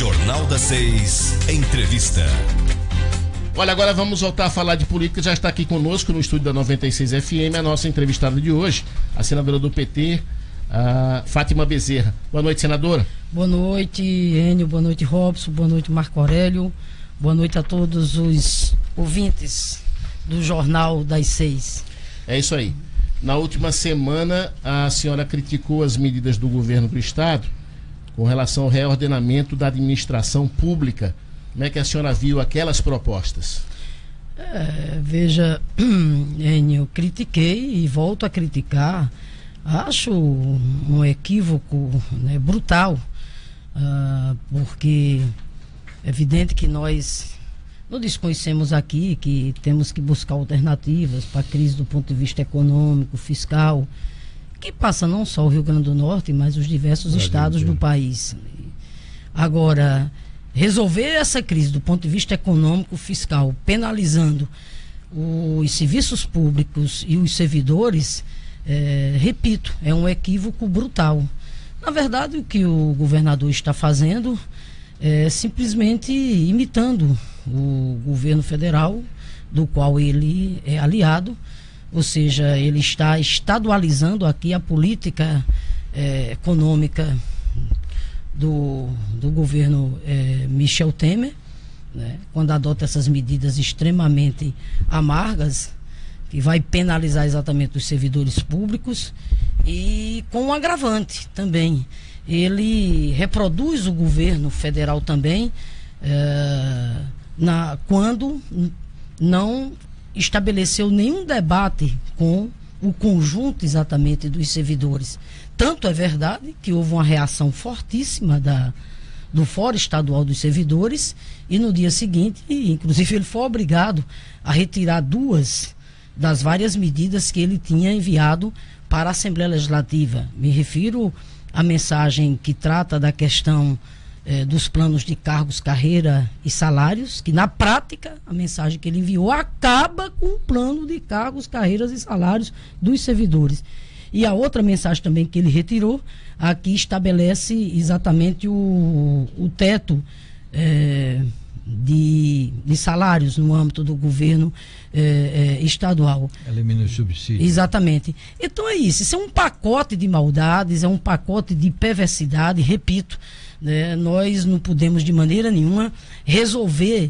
Jornal da 6, entrevista. Olha, agora vamos voltar a falar de política. Já está aqui conosco no estúdio da 96 FM a nossa entrevistada de hoje, a senadora do PT, a Fátima Bezerra. Boa noite, senadora. Boa noite, Enio. Boa noite, Robson. Boa noite, Marco Aurélio. Boa noite a todos os ouvintes do Jornal das 6. É isso aí. Na última semana, a senhora criticou as medidas do governo do estado com relação ao reordenamento da administração pública. Como é que a senhora viu aquelas propostas? Veja, Enio, critiquei e volto a criticar. Acho um equívoco, né, brutal, porque é evidente que nós não desconhecemos aqui que temos que buscar alternativas para a crise do ponto de vista econômico, fiscal, que passa não só o Rio Grande do Norte, mas os diversos estados do país. Agora, resolver essa crise do ponto de vista econômico, fiscal, penalizando os serviços públicos e os servidores, repito, é um equívoco brutal. Na verdade, o que o governador está fazendo é simplesmente imitando o governo federal, do qual ele é aliado, ou seja, ele está estadualizando aqui a política econômica do governo Michel Temer, né, quando adota essas medidas extremamente amargas, que vai penalizar exatamente os servidores públicos, e com um agravante também. Ele reproduz o governo federal também, quando não estabeleceu nenhum debate com o conjunto exatamente dos servidores. Tanto é verdade que houve uma reação fortíssima do Fórum Estadual dos Servidores, e no dia seguinte, inclusive, ele foi obrigado a retirar 2 das várias medidas que ele tinha enviado para a Assembleia Legislativa. Me refiro à mensagem que trata da questão dos planos de cargos, carreira e salários, que na prática a mensagem que ele enviou acaba com o plano de cargos, carreiras e salários dos servidores. E a outra mensagem também que ele retirou, aqui estabelece exatamente o teto de salários no âmbito do governo estadual. Elimina o subsídio. Exatamente. Então é isso é um pacote de maldades, é um pacote de perversidade, repito, né? Nós não podemos de maneira nenhuma resolver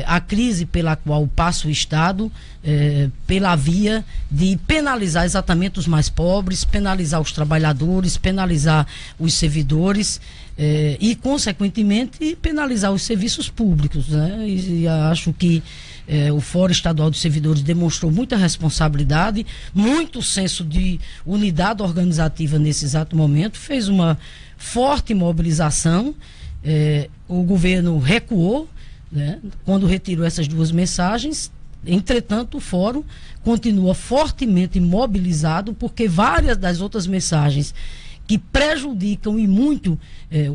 a crise pela qual passa o Estado pela via de penalizar exatamente os mais pobres, penalizar os trabalhadores, penalizar os servidores e, consequentemente, penalizar os serviços públicos, né? E acho que o Fórum Estadual dos Servidores demonstrou muita responsabilidade, muito senso de unidade organizativa nesse exato momento, fez uma forte mobilização, o governo recuou, né, quando retirou essas 2 mensagens. Entretanto, o fórum continua fortemente mobilizado, porque várias das outras mensagens que prejudicam e muito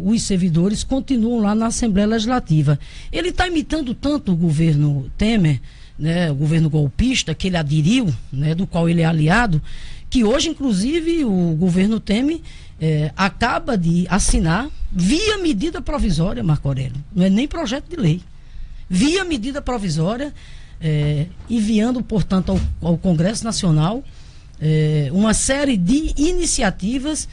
os servidores continuam lá na Assembleia Legislativa. Ele está imitando tanto o governo Temer, né, o governo golpista, que ele aderiu, né, do qual ele é aliado, que hoje, inclusive, o governo Temer acaba de assinar, via medida provisória, Marco Aurélio, não é nem projeto de lei, via medida provisória, enviando, portanto, ao Congresso Nacional uma série de iniciativas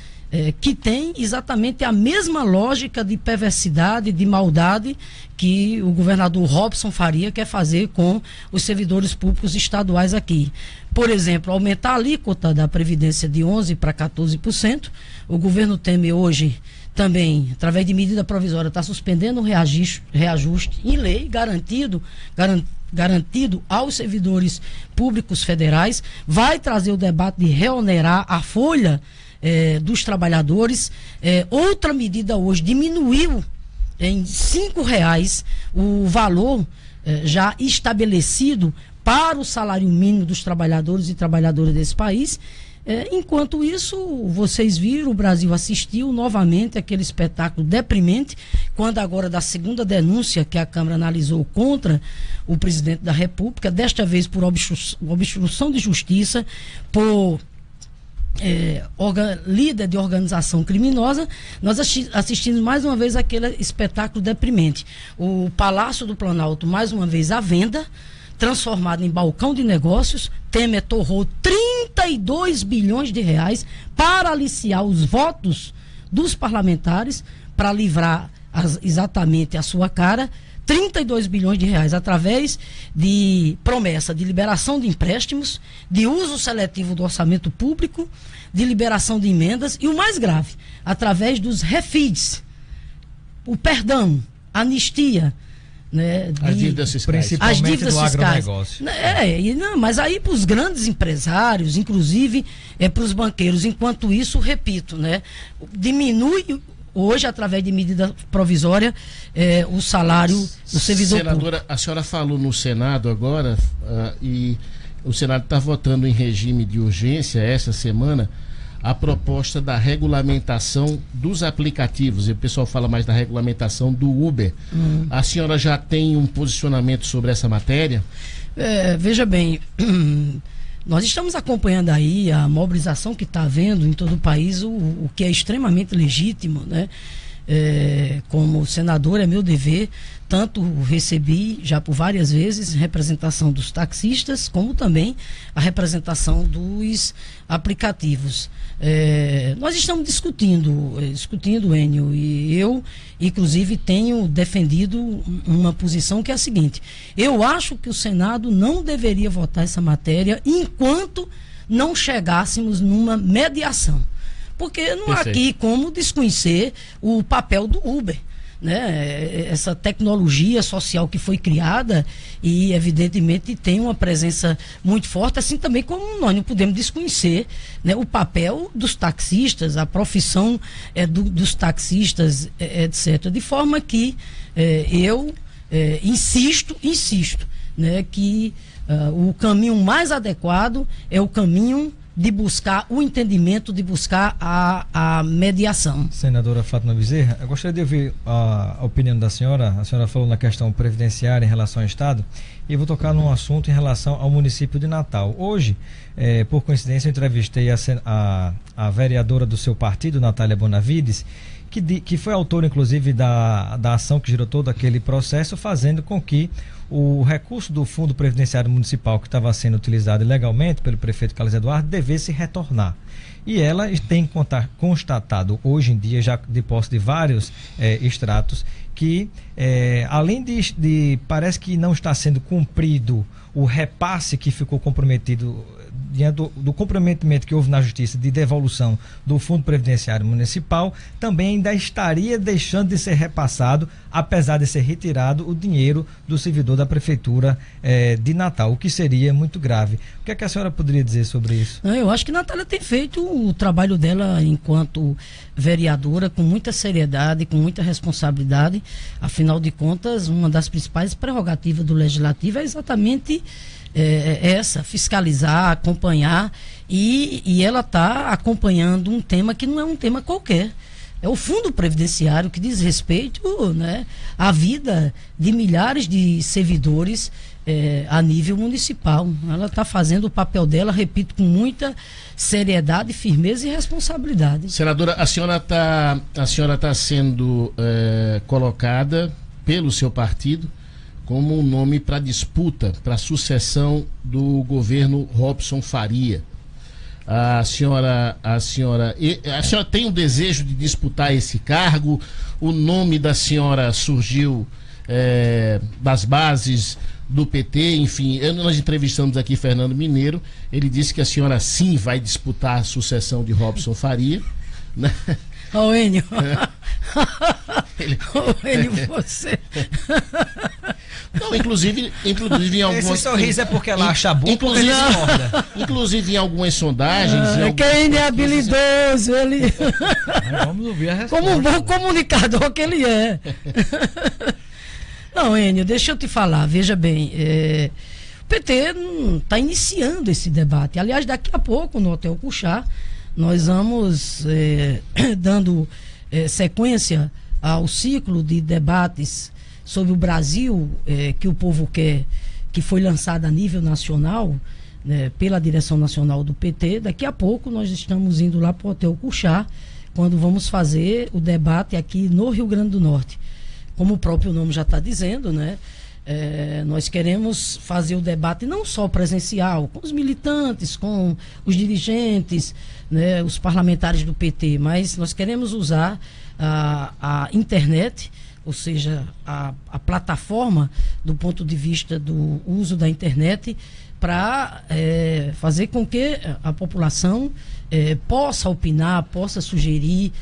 que tem exatamente a mesma lógica de perversidade, de maldade que o governador Robson Faria quer fazer com os servidores públicos estaduais aqui. Por exemplo, aumentar a alíquota da Previdência de 11% para 14%. O governo Temer hoje também, através de medida provisória, está suspendendo o reajuste em lei, garantido aos servidores públicos federais. Vai trazer o debate de reonerar a folha dos trabalhadores. Outra medida hoje diminuiu em R$5 o valor já estabelecido para o salário mínimo dos trabalhadores e trabalhadoras desse país. Enquanto isso, vocês viram, o Brasil assistiu novamente aquele espetáculo deprimente, quando agora da segunda denúncia que a Câmara analisou contra o presidente da República, desta vez por obstrução de justiça, por líder de organização criminosa, nós assistimos mais uma vez aquele espetáculo deprimente. O Palácio do Planalto, mais uma vez, à venda, transformado em balcão de negócios. Temer torrou 32 bilhões de reais para aliciar os votos dos parlamentares, para livrar exatamente a sua cara. 32 bilhões de reais através de promessa de liberação de empréstimos, de uso seletivo do orçamento público, de liberação de emendas e, o mais grave, através dos refis, o perdão, anistia, né, as dívidas fiscais. As dívidas fiscais. Mas aí para os grandes empresários, inclusive para os banqueiros. Enquanto isso, repito, né, diminui hoje, através de medida provisória, o salário do servidor público. Senadora, a senhora falou no Senado agora, e o Senado está votando em regime de urgência essa semana a proposta da regulamentação dos aplicativos. E o pessoal fala mais da regulamentação do Uber. A senhora já tem um posicionamento sobre essa matéria? Veja bem, nós estamos acompanhando aí a mobilização que está havendo em todo o país, o que é extremamente legítimo, né? Como senador, é meu dever, tanto recebi já por várias vezes representação dos taxistas, como também a representação dos aplicativos. Nós estamos discutindo, Enio, e eu, inclusive, tenho defendido uma posição que é a seguinte: eu acho que o Senado não deveria votar essa matéria enquanto não chegássemos numa mediação. Porque não há aqui como desconhecer o papel do Uber, né? Essa tecnologia social que foi criada e, evidentemente, tem uma presença muito forte, assim também como nós não podemos desconhecer, né, o papel dos taxistas, a profissão dos taxistas, etc. De forma que eu insisto, né, que o caminho mais adequado é o caminho de buscar o entendimento, de buscar a mediação. Senadora Fátima Bezerra, eu gostaria de ouvir a opinião da senhora. A senhora falou na questão previdenciária em relação ao Estado, e eu vou tocar num assunto em relação ao município de Natal. Hoje, por coincidência, eu entrevistei a vereadora do seu partido, Natália Bonavides, que foi autora, inclusive, da ação que gerou todo aquele processo, fazendo com que o recurso do Fundo Previdenciário Municipal, que estava sendo utilizado ilegalmente pelo prefeito Carlos Eduardo, devesse retornar. E ela tem constatado hoje em dia, já de posse de vários extratos, que além de parece que não está sendo cumprido o repasse que ficou comprometido diante do comprometimento que houve na Justiça de devolução do Fundo Previdenciário Municipal, também ainda estaria deixando de ser repassado, apesar de ser retirado o dinheiro do servidor da Prefeitura de Natal, o que seria muito grave. O que é que a senhora poderia dizer sobre isso? Eu acho que a Natália tem feito o trabalho dela enquanto vereadora com muita seriedade, com muita responsabilidade. Afinal de contas, uma das principais prerrogativas do Legislativo é exatamente essa: fiscalizar, acompanhar, e ela está acompanhando um tema que não é um tema qualquer. É o Fundo Previdenciário, que diz respeito, né, à vida de milhares de servidores a nível municipal. Ela está fazendo o papel dela, repito, com muita seriedade, firmeza e responsabilidade. Senadora, a senhora tá sendo colocada pelo seu partido como um nome para disputa, para sucessão do governo Robson Faria. A senhora tem o desejo de disputar esse cargo? O nome da senhora surgiu das bases do PT, enfim. Nós entrevistamos aqui Fernando Mineiro, ele disse que a senhora sim vai disputar a sucessão de Robson Faria, né? Ô, Enio. Ô, Enio, você... Não, inclusive em algumas... Esse sorriso é porque ela acha bom, inclusive em algumas sondagens... que ele é habilidoso, ele... Vamos ouvir a resposta. Como um bom comunicador que ele é. Não, Enio, deixa eu te falar, veja bem, o PT está iniciando esse debate. Aliás, daqui a pouco, no Hotel Cuxá, nós vamos dando sequência ao ciclo de debates sobre o Brasil que o povo quer, que foi lançado a nível nacional, pela direção nacional do PT. Daqui a pouco nós estamos indo lá para o Hotel Cuxá, quando vamos fazer o debate aqui no Rio Grande do Norte. Como o próprio nome já está dizendo, né? Nós queremos fazer o debate não só presencial, com os militantes, com os dirigentes, né, os parlamentares do PT, mas nós queremos usar a internet, ou seja, a plataforma do ponto de vista do uso da internet, para fazer com que a população possa opinar, possa sugerir,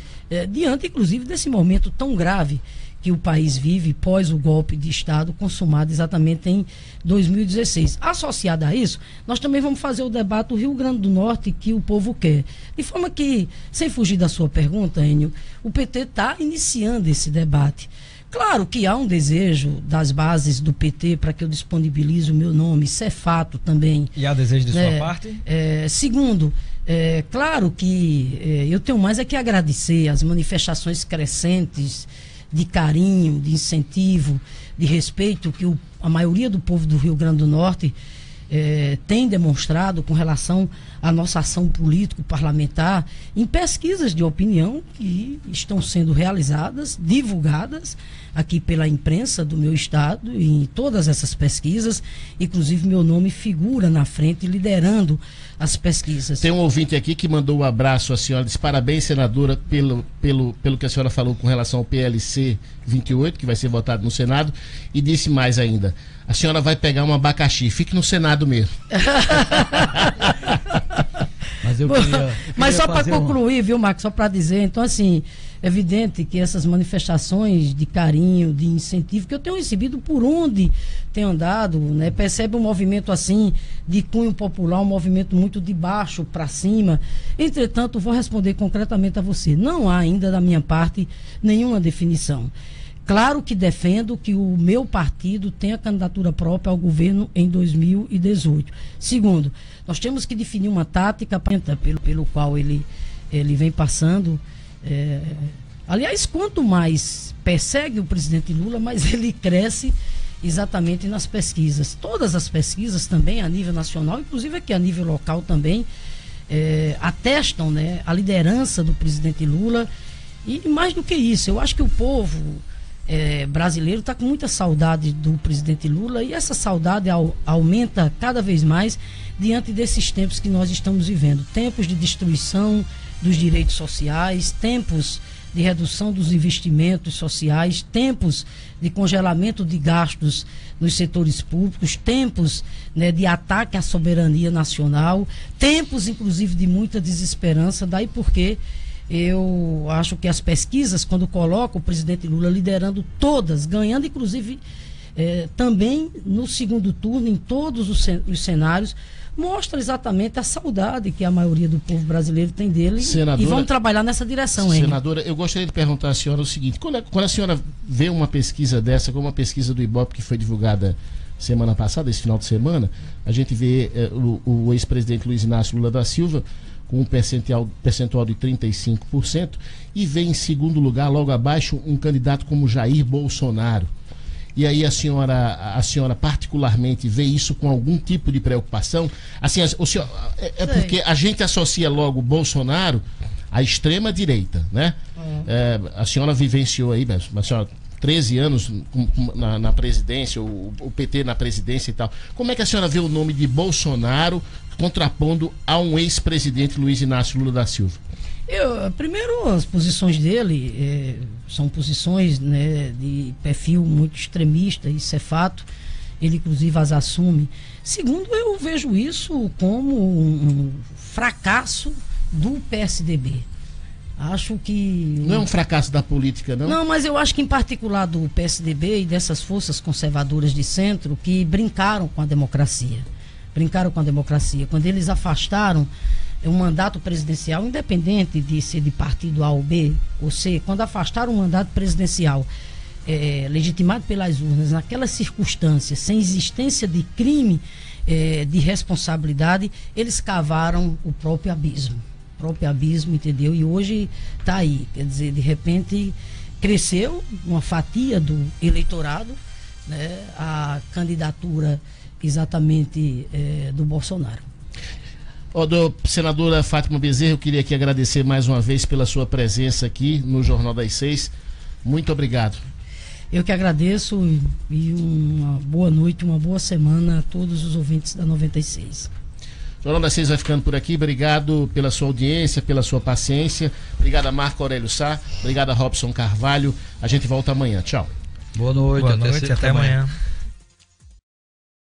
diante inclusive desse momento tão grave que o país vive pós o golpe de Estado consumado exatamente em 2016. Associado a isso, nós também vamos fazer o debate do Rio Grande do Norte que o povo quer. De forma que, sem fugir da sua pergunta, Enio, o PT está iniciando esse debate. Claro que há um desejo das bases do PT para que eu disponibilize o meu nome, isso é fato também. E há desejo de sua parte? Segundo, claro que eu tenho mais que agradecer as manifestações crescentes de carinho, de incentivo, de respeito que a maioria do povo do Rio Grande do Norte tem demonstrado com relação à nossa ação político-parlamentar em pesquisas de opinião que estão sendo realizadas, divulgadas aqui pela imprensa do meu estado, e em todas essas pesquisas, inclusive meu nome figura na frente, liderando as pesquisas. Tem um ouvinte aqui que mandou um abraço à senhora, disse parabéns, senadora, pelo que a senhora falou com relação ao PLC 28, que vai ser votado no Senado, e disse mais ainda, a senhora vai pegar um abacaxi, fique no Senado mesmo. Mas só para concluir, viu, Marcos, só para dizer, então assim, é evidente que essas manifestações de carinho, de incentivo, que eu tenho recebido por onde tenho andado, né, percebe um movimento assim, de cunho popular, um movimento muito de baixo para cima. Entretanto, vou responder concretamente a você. Não há ainda da minha parte nenhuma definição. Claro que defendo que o meu partido tenha candidatura própria ao governo em 2018. Segundo, nós temos que definir uma tática pelo qual ele vem passando. Aliás, quanto mais persegue o presidente Lula, mais ele cresce exatamente nas pesquisas. Todas as pesquisas também a nível nacional, inclusive aqui a nível local também, atestam, né, a liderança do presidente Lula. E mais do que isso, eu acho que o povo brasileiro está com muita saudade do presidente Lula, e essa saudade aumenta cada vez mais diante desses tempos que nós estamos vivendo. Tempos de destruição dos direitos sociais, tempos de redução dos investimentos sociais, tempos de congelamento de gastos nos setores públicos, tempos, né, de ataque à soberania nacional, tempos inclusive de muita desesperança. Daí porque eu acho que as pesquisas, quando colocam o presidente Lula liderando todas, ganhando inclusive também no segundo turno, em todos os cenários, mostra exatamente a saudade que a maioria do povo brasileiro tem dele. Senadora, e vamos trabalhar nessa direção, hein? Senadora, eu gostaria de perguntar à senhora o seguinte, quando a senhora vê uma pesquisa dessa, como uma pesquisa do Ibope que foi divulgada semana passada, esse final de semana, a gente vê o ex-presidente Luiz Inácio Lula da Silva com um percentual de 35%, e vem em segundo lugar, logo abaixo, um candidato como Jair Bolsonaro. E aí a senhora particularmente vê isso com algum tipo de preocupação? Assim, porque a gente associa logo Bolsonaro à extrema direita, né? A senhora vivenciou aí, a senhora 13 anos na presidência, o PT na presidência e tal. Como é que a senhora vê o nome de Bolsonaro contrapondo a um ex-presidente Luiz Inácio Lula da Silva? Primeiro, as posições dele são posições, né, de perfil muito extremista, isso é fato. Ele inclusive as assume. Segundo, eu vejo isso como um fracasso do PSDB. Acho que... Não é um fracasso da política, não? Não, mas eu acho que em particular do PSDB e dessas forças conservadoras de centro que brincaram com a democracia. Quando eles afastaram o mandato presidencial, independente de ser de partido A ou B ou C, quando afastaram o mandato presidencial legitimado pelas urnas, naquelas circunstâncias, sem existência de crime de responsabilidade, eles cavaram o próprio abismo, entendeu? E hoje está aí, quer dizer, de repente cresceu uma fatia do eleitorado, né, a candidatura exatamente do Bolsonaro. Senadora Fátima Bezerra, eu queria aqui agradecer mais uma vez pela sua presença aqui no Jornal das 6. Muito obrigado. Eu que agradeço e uma boa noite, uma boa semana a todos os ouvintes da 96. O Jornal das 6 vai ficando por aqui. Obrigado pela sua audiência, pela sua paciência. Obrigado a Marco Aurélio Sá. Obrigado a Robson Carvalho. A gente volta amanhã. Tchau. Boa noite, até amanhã.